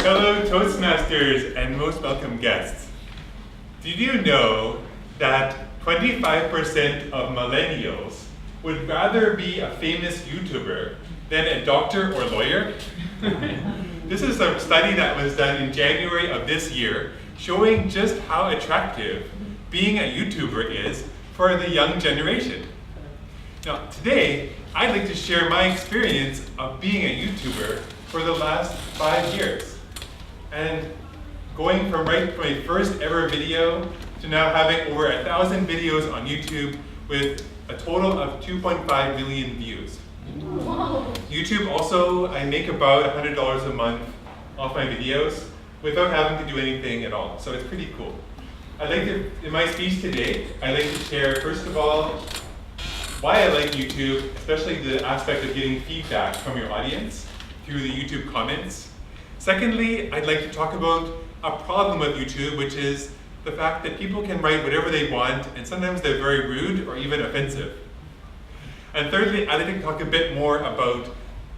Hello Toastmasters and most welcome guests. Did you know that 25% of millennials would rather be a famous YouTuber than a doctor or lawyer? This is a study that was done in January of this year, showing just how attractive being a YouTuber is for the young generation. Now today, I'd like to share my experience of being a YouTuber for the last 5 years. And going from my first ever video to now having over 1,000 videos on YouTube with a total of 2.5 million views. Whoa. YouTube also, I make about $100 a month off my videos without having to do anything at all. So it's pretty cool. I'd like to, in my speech today, I'd like to share, first of all, why I like YouTube, especially the aspect of getting feedback from your audience through the YouTube comments. Secondly, I'd like to talk about a problem with YouTube, which is the fact that people can write whatever they want, and sometimes they're very rude or even offensive. And thirdly, I'd like to talk a bit more about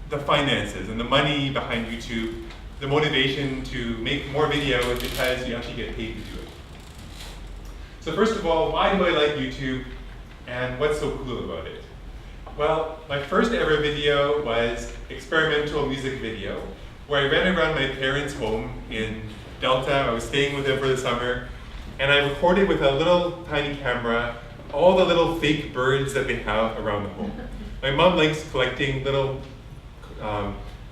the finances and the money behind YouTube, the motivation to make more videos because you actually get paid to do it. So first of all, why do I like YouTube and what's so cool about it? Well, my first ever video was experimental music video, where I ran around my parents' home in Delta. I was staying with them for the summer, and I recorded with a little tiny camera all the little fake birds that they have around the home. My mom likes collecting little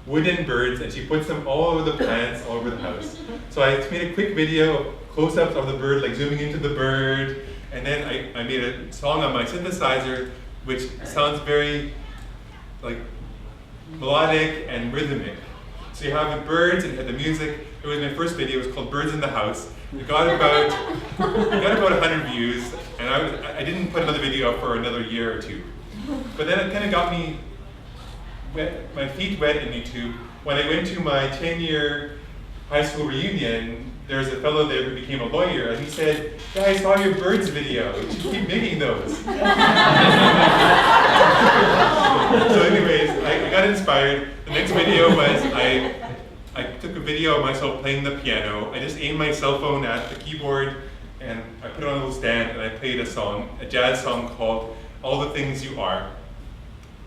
wooden birds, and she puts them all over the plants, all over the house. So I made a quick video, close-ups of the bird, like zooming into the bird, and then I made a song on my synthesizer, which sounds very like melodic and rhythmic. So you have the birds and you have the music. It was my first video. It was called Birds in the House. It got about 100 views, and I didn't put another video up for another year or two. But then it kind of got me my feet wet in YouTube. When I went to my 10-year high school reunion, there was a fellow there who became a lawyer, and he said, "Yeah, I saw your birds video. You should keep making those." So anyways, I got inspired. The next video was I took a video of myself playing the piano. I just aimed my cell phone at the keyboard and I put it on a little stand and I played a song, a jazz song called All the Things You Are.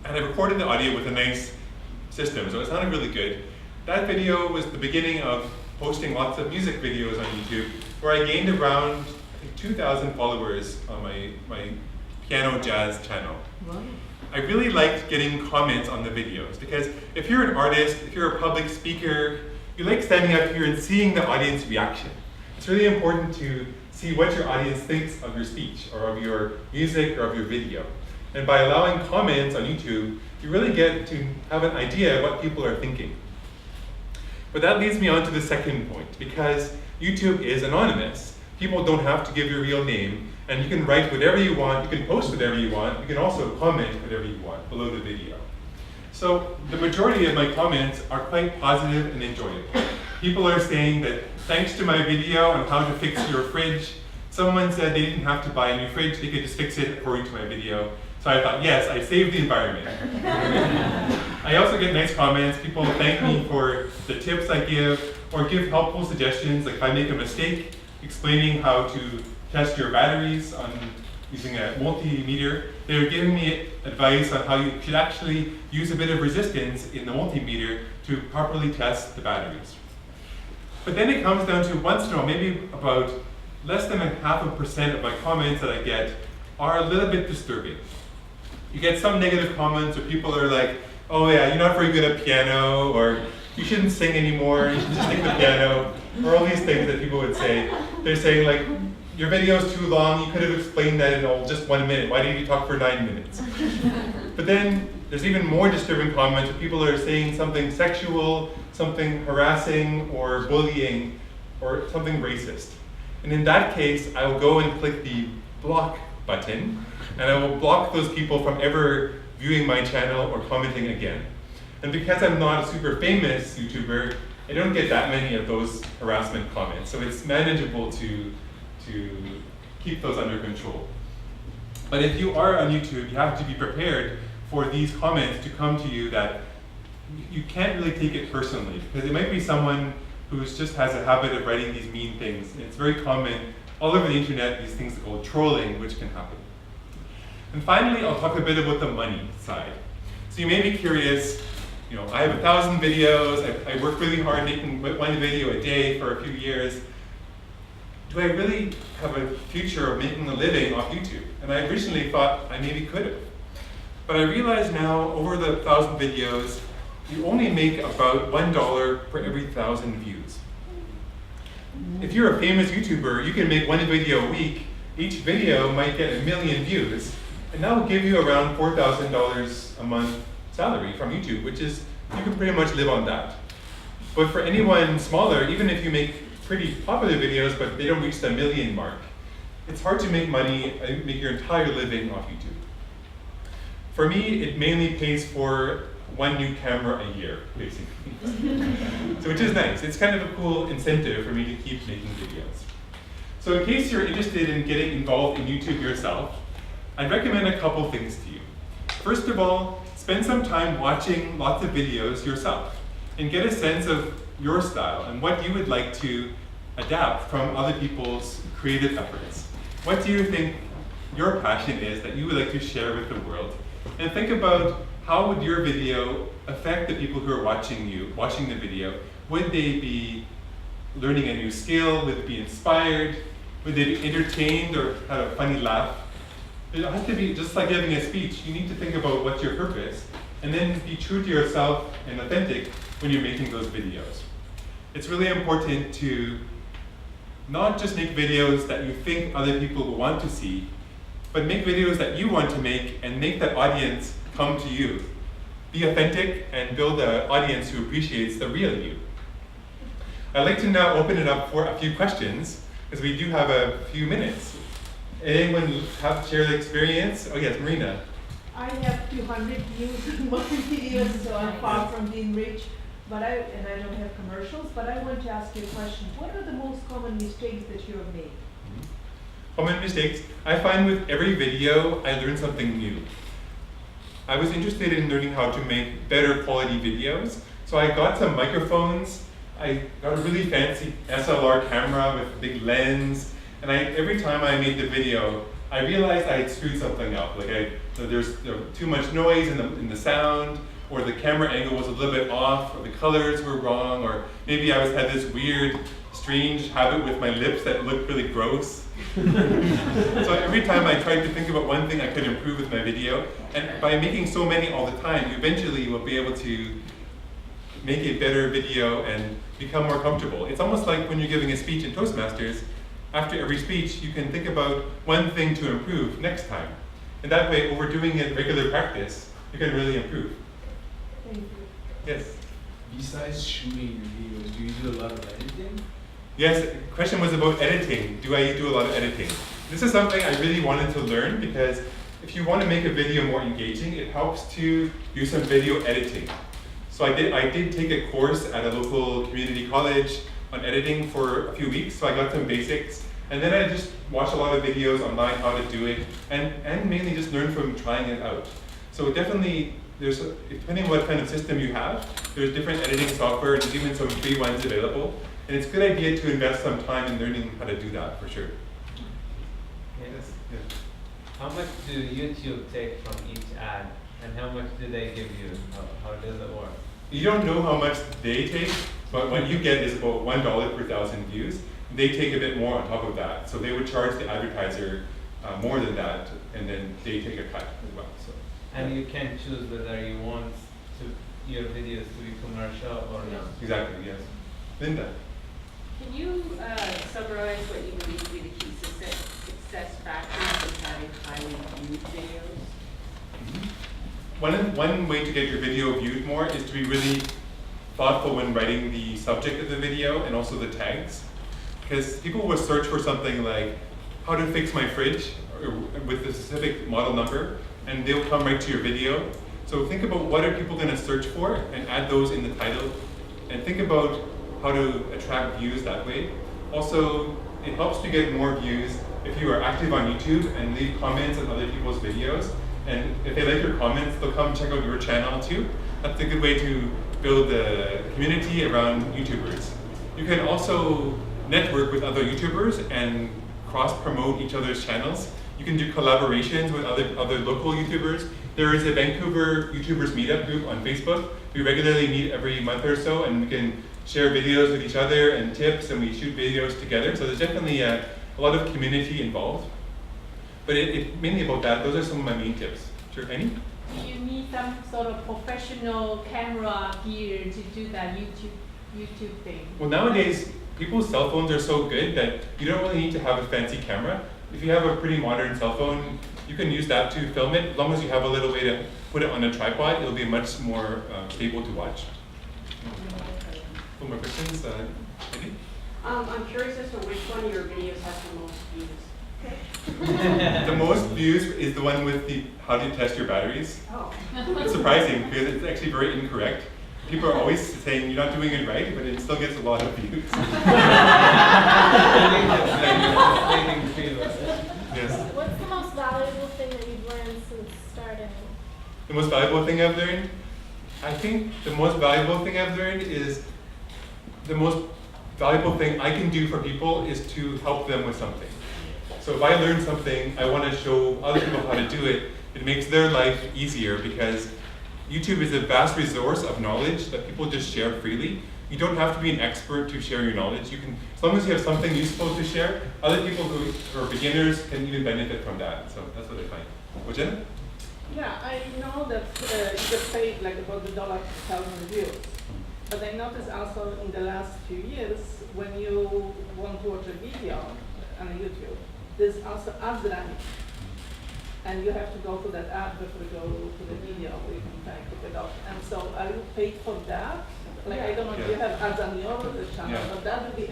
And I recorded the audio with a nice system, so it sounded really good. That video was the beginning of posting lots of music videos on YouTube, where I gained around, I think, 2,000 followers on my piano jazz channel. Wow. I really liked getting comments on the videos because if you're an artist, if you're a public speaker, you like standing up here and seeing the audience reaction. It's really important to see what your audience thinks of your speech or of your music or of your video. And by allowing comments on YouTube, you really get to have an idea of what people are thinking. But that leads me on to the second point, because YouTube is anonymous. People don't have to give your real name, and you can write whatever you want, you can post whatever you want, you can also comment whatever you want below the video. So the majority of my comments are quite positive and enjoyable. People are saying that thanks to my video on how to fix your fridge, someone said they didn't have to buy a new fridge, they could just fix it according to my video. So I thought, yes, I saved the environment. I also get nice comments. People thank me for the tips I give or give helpful suggestions, like if I make a mistake, explaining how to test your batteries on using a multimeter. They're giving me advice on how you should actually use a bit of resistance in the multimeter to properly test the batteries. But then it comes down to once in a while, maybe about less than 0.5% of my comments that I get are a little bit disturbing. You get some negative comments where people are like, "Oh yeah, you're not very good at piano," or "You shouldn't sing anymore, you should just stick to piano," or all these things that people would say. They're saying like, "Your video's too long, you could have explained that in just 1 minute, why did you talk for 9 minutes?" But then there's even more disturbing comments where people are saying something sexual, something harassing or bullying, or something racist. And in that case, I will go and click the block button, and I will block those people from ever viewing my channel or commenting again. And because I'm not a super famous YouTuber, I don't get that many of those harassment comments, so it's manageable to keep those under control. But if you are on YouTube, you have to be prepared for these comments to come to you that you can't really take it personally, because it might be someone who just has a habit of writing these mean things. And it's very common all over the internet, these things called trolling, which can happen. And finally, I'll talk a bit about the money side. So you may be curious, I have 1,000 videos, I work really hard making one video a day for a few years. Do I really have a future of making a living off YouTube? And I originally thought I maybe could have. But I realize now, over the 1,000 videos, you only make about $1 for every 1,000 views. If you're a famous YouTuber, you can make one video a week. Each video might get 1 million views, and that will give you around $4,000 a month salary from YouTube, which is, you can pretty much live on that. But for anyone smaller, even if you make pretty popular videos, but they don't reach the 1 million mark, it's hard to make money, make your entire living off YouTube. For me, it mainly pays for one new camera a year, basically. So which is nice. It's kind of a cool incentive for me to keep making videos. So in case you're interested in getting involved in YouTube yourself, I'd recommend a couple things to you. First of all, spend some time watching lots of videos yourself and get a sense of your style and what you would like to adapt from other people's creative efforts. What do you think your passion is that you would like to share with the world? And think about, how would your video affect the people who are watching the video? Would they be learning a new skill? Would they be inspired? Would they be entertained or have a funny laugh? It has to be just like giving a speech. You need to think about what's your purpose and then be true to yourself and authentic when you're making those videos. It's really important to not just make videos that you think other people will want to see, but make videos that you want to make and make that audience come to you. Be authentic and build an audience who appreciates the real you. I'd like to now open it up for a few questions, because we do have a few minutes. Anyone have to share the experience? Oh yes, Marina. I have 200 views in my videos, so I'm far from being rich. And I don't have commercials, but I want to ask you a question. What are the most common mistakes that you have made? Common mistakes. I find with every video, I learn something new. I was interested in learning how to make better quality videos, so I got some microphones. I got a really fancy SLR camera with a big lens, and every time I made the video, I realized I had screwed something up. Like there's too much noise in the sound, or the camera angle was a little bit off, or the colors were wrong, or maybe I had this weird, strange habit with my lips that looked really gross. So every time I tried to think about one thing I could improve with my video, and by making so many all the time, you eventually will be able to make a better video and become more comfortable. It's almost like when you're giving a speech in Toastmasters. After every speech, you can think about one thing to improve next time. And that way, over doing it regular practice, you can really improve. Thank you. Yes? Besides shooting your videos, do you do a lot of editing? Yes, the question was about editing. Do I do a lot of editing? This is something I really wanted to learn, because if you want to make a video more engaging, it helps to do some video editing. So I did take a course at a local community college on editing for a few weeks, so I got some basics. And then I just watched a lot of videos online how to do it, and mainly just learned from trying it out. So definitely, depending on what kind of system you have, there's different editing software, and there's even some free ones available. And it's a good idea to invest some time in learning how to do that, for sure. Yes. Yeah. How much do YouTube take from each ad, and how much do they give you? How does it work? You don't know how much they take, but what you get is about $1 per 1,000 views. They take a bit more on top of that. So they would charge the advertiser more than that, and then they take a cut as well. So. And you can choose whether you want your videos to be commercial or not. Exactly, yes. Linda. Can you summarize what you believe to be the key success factors of having highly viewed videos? One way to get your video viewed more is to be really thoughtful when writing the subject of the video and also the tags. Because people will search for something like how to fix my fridge with a specific model number, and they'll come right to your video. So think about what are people going to search for and add those in the title, and think about how to attract views that way. Also, it helps to get more views if you are active on YouTube and leave comments on other people's videos. And if they like your comments, they'll come check out your channel too. That's a good way to build a community around YouTubers. You can also network with other YouTubers and cross-promote each other's channels. You can do collaborations with other local YouTubers. There is a Vancouver YouTubers meetup group on Facebook. We regularly meet every month or so, and we can share videos with each other and tips, and we shoot videos together. So there's definitely a lot of community involved. But mainly about that, those are some of my main tips. Sure, any? Do you need some sort of professional camera gear to do that YouTube thing? Well, nowadays, people's cell phones are so good that you don't really need to have a fancy camera. If you have a pretty modern cell phone, you can use that to film it. As long as you have a little way to put it on a tripod, it'll be much more stable to watch. One more questions? Maybe? I'm curious as to which one of your videos has the most views. The most views is the one with the how to test your batteries. Oh. It's surprising because it's actually very incorrect. People are always saying you're not doing it right, but it still gets a lot of views. Yes. What's the most valuable thing that you've learned since starting? The most valuable thing I've learned? I think the most valuable thing I've learned is the most valuable thing I can do for people is to help them with something. So if I learn something, I want to show other people how to do it. It makes their life easier because YouTube is a vast resource of knowledge that people just share freely. You don't have to be an expert to share your knowledge. You can, as long as you have something useful to share, other people who are beginners can even benefit from that. So that's what I find. Well, Jen? Yeah, I know that you get paid like about the $1,000 views. But I noticed also in the last few years, when you want to watch a video on YouTube, there's also ads running. And you have to go to that ad before you go to the video where you can kind of pick it up. And so are you paid for that? Like, I don't know if you have ads on your channel, but that would be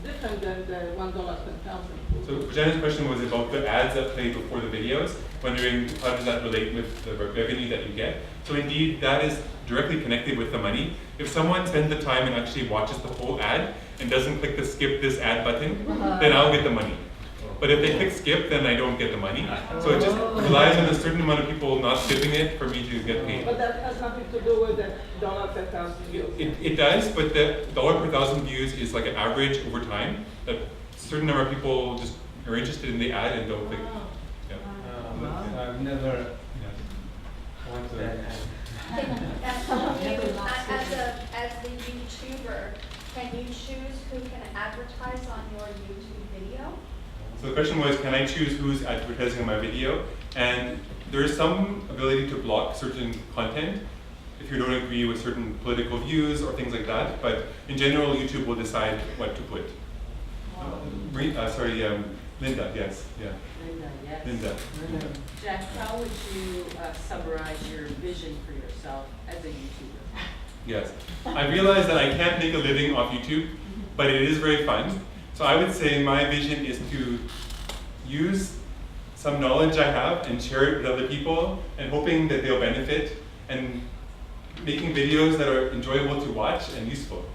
different than the $1,000. So Jenna's question was about the ads that play before the videos, wondering how does that relate with the revenue that you get. So indeed, that is directly connected with the money. If someone spends the time and actually watches the whole ad and doesn't click the skip this ad button, then I'll get the money. But if they click skip, then I don't get the money. So it just relies on a certain amount of people not skipping it for me to get paid. But that has nothing to do with the $1 per 1,000 views. It does, but the dollar per 1,000 views is like an average over time. That a certain number of people just are interested in the ad and don't click. Yeah. I've never wanted that As the YouTuber, can you choose who can advertise on your YouTube video? So the question was, can I choose who's advertising on my video? And there is some ability to block certain content if you don't agree with certain political views or things like that. But in general, YouTube will decide what to put. Linda, yes, yeah. Linda, yes. Linda. Geoff, how would you summarize your vision for yourself as a YouTuber? Yes. I realize that I can't make a living off YouTube, but it is very fun. So I would say my vision is to use some knowledge I have and share it with other people and hoping that they'll benefit and making videos that are enjoyable to watch and useful.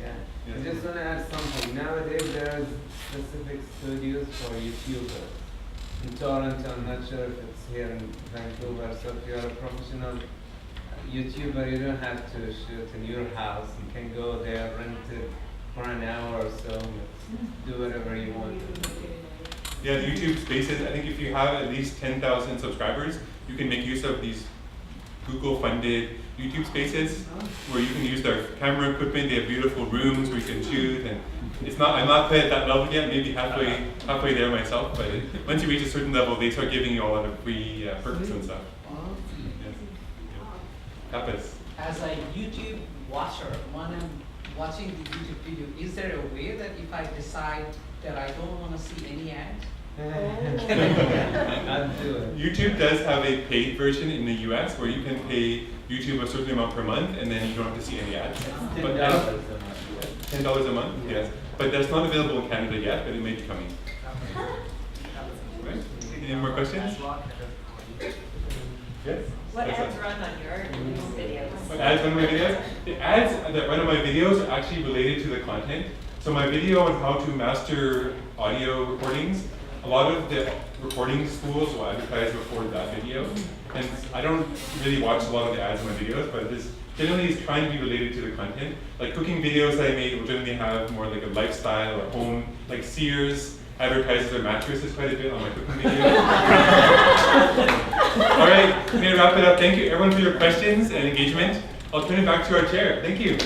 Yeah. Yes. I just want to add something. Nowadays there's specific studios for YouTubers. In Toronto, I'm not sure if it's here in Vancouver, so if you're a professional YouTuber, you don't have to shoot in your house. You can go there, rent it for an hour or so, do whatever you want. Yeah, the YouTube Spaces, I think if you have at least 10,000 subscribers, you can make use of these Google-funded YouTube Spaces where you can use their camera equipment. They have beautiful rooms where you can shoot, and I'm not quite at that level yet, maybe halfway there myself, but once you reach a certain level, they start giving you a lot of free perks and stuff. Yes. Yeah. Tapas. As a YouTube watcher, when I'm watching the YouTube video, is there a way that if I decide that I don't want to see any ads? I'd do it. YouTube does have a paid version in the US where you can pay YouTube a certain amount per month and then you don't have to see any ads. But $10 a month, yes. But that's not available in Canada yet, but it may be coming. Right? Any more questions? Yes? What ads run on your videos? What ads run on my videos? The ads that run on my videos are actually related to the content. So my video on how to master audio recordings, a lot of the recording schools will advertise record that video. And I don't really watch a lot of the ads in my videos, but this generally is trying to be related to the content. Like cooking videos that I made will generally have more like a lifestyle or home, like Sears advertises their mattresses quite a bit on my cooking videos. All right, I'm gonna wrap it up. Thank you everyone for your questions and engagement. I'll turn it back to our chair. Thank you.